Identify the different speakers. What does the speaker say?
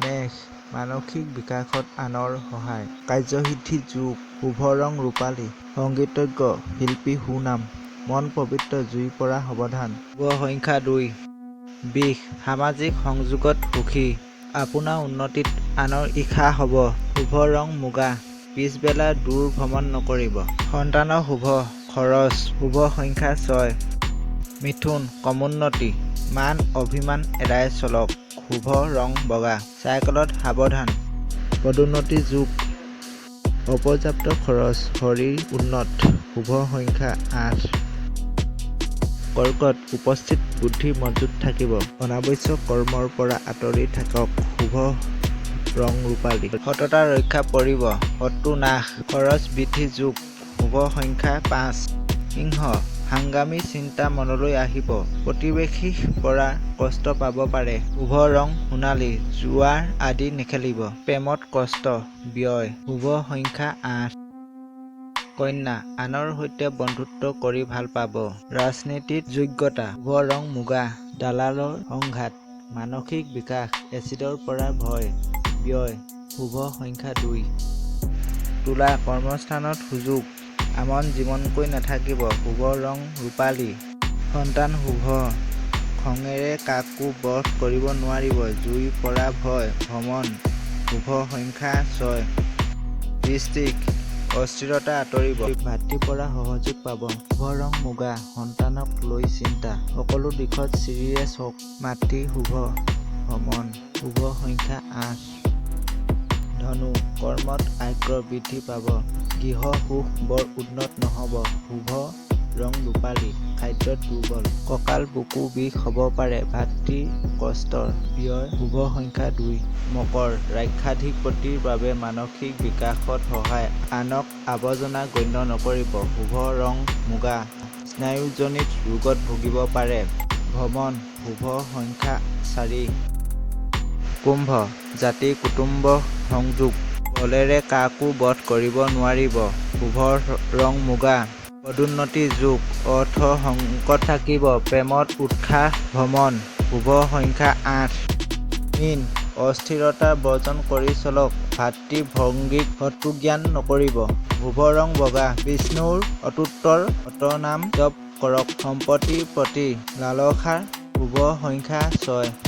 Speaker 1: মেষ মানসিক বিকাশত আনৰ সহায়। কাৰ্যসিদ্ধি যোগ। শুভ ৰং ৰূপালী। সংগীতজ্ঞ শিল্পী সুনাম। মন পবিত্ৰ জুইৰ পৰা সাৱধান। শুভ সংখ্যা 2। বিষ সামাজিক সংযোগত সুখী। আপোনাৰ উন্নতিত আনৰ ঈৰ্ষা হ'ব। শুভ ৰং মুগা। পিছবেলা দূৰ ভ্ৰমণ নকৰিব। সন্তানৰ শুভ খৰচ। শুভ সংখ্যা 6। মিথুন কমোন্নতি। মান অভিমান এৰাই চলক। শুভ ৰং বগা। চাইকেলত সাৱধান। পদোন্নতি যোগ। অপৰ্যাপ্ত খৰচ। শৰীৰ উন্নত। শুভ সংখ্যা 8। কৰ্কট উপস্থিত বুদ্ধি মজুত থাকিব। অনাৱশ্যক কৰ্মৰ পৰা আঁতৰি থাকক। শুভ ৰং ৰূপালী। সততা ৰক্ষা পৰিব। শত্ৰু নাশ। খৰচ বৃদ্ধি যোগ। শুভ সংখ্যা 5। সিংহ সাংগামী চিন্তা মনলৈ আহিব। প্ৰতিবেশীৰ পৰা কষ্ট পাব পাৰে। শুভ ৰং সোণালী। জুৱা আদি নেখেলিব। প্ৰেমত কষ্ট ব্যয়। শুভ সংখ্যা 8। কন্যা আনৰ সৈতে বন্ধুত্ব কৰি ভাল পাব। ৰাজনীতিত যোগ্যতা। শুভ ৰং মুগা। দালালৰ সংঘাত। মানসিক বিকাশ। এচিডৰ পৰা ভয় ব্যয়। শুভ সংখ্যা 2। তুলা কৰ্মস্থানত সুযোগ। আমন জীৱনকৈ নাথাকিব। শুভ ৰং ৰূপালী। সন্তান শুভ। খঙেৰে কাকো বধ কৰিব নোৱাৰিব। জুইৰ পৰা ভয়। ভ্ৰমণ। শুভ সংখ্যা 6। বৃশ্চিক অস্থিৰতা আঁতৰিব। ভাতৃৰ পৰা সহযোগ পাব। শুভ ৰং মুগা। সন্তানক লৈ চিন্তা। সকলো দিশত চিৰিয়াছ হওক। মাতৃ শুভ। ভ্ৰমণ। শুভ সংখ্যা 8। ধনু কৰ্মত আগ্ৰহ বৃদ্ধি পাব। গৃহ সুখ বৰ উন্নত নহ'ব। শুভ ৰং ৰূপালী। খাদ্যত দুৰ্বল। কঁকাল বুকু বিষ হ'ব পাৰে। ভাতৃৰ কষ্টৰ ব্যয়। শুভ সংখ্যা 2। মকৰ ৰাক্ষাধিপতিৰ বাবে মানসিক বিকাশত সহায়। আনক আৱৰ্জনা গণ্য নকৰিব। শুভ ৰং মুগা। স্নায়ুজনিত ৰোগত ভুগিব পাৰে। ভ্ৰমণ। শুভ সংখ্যা 4। কুম্ভ জাতি কুটুম্ব সংযোগ। বলেৰে কাকো বধ কৰিব নোৱাৰিব। শুভ ৰং মুগা। পদোন্নতি যোগ। অৰ্থ সংকট থাকিব। প্ৰেমত উৎসাহ। ভ্ৰমণ। শুভ সংখ্যা 8। মীন অস্থিৰতা বৰ্জন কৰি চলক। ভাতৃ ভংগীক শত্ৰুজ্ঞান নকৰিব। শুভ ৰং বগা। বিষ্ণুৰ অতোত্তৰ নাম জপ কৰক। সম্পত্তিৰ প্ৰতি লালসা। শুভ সংখ্যা 6।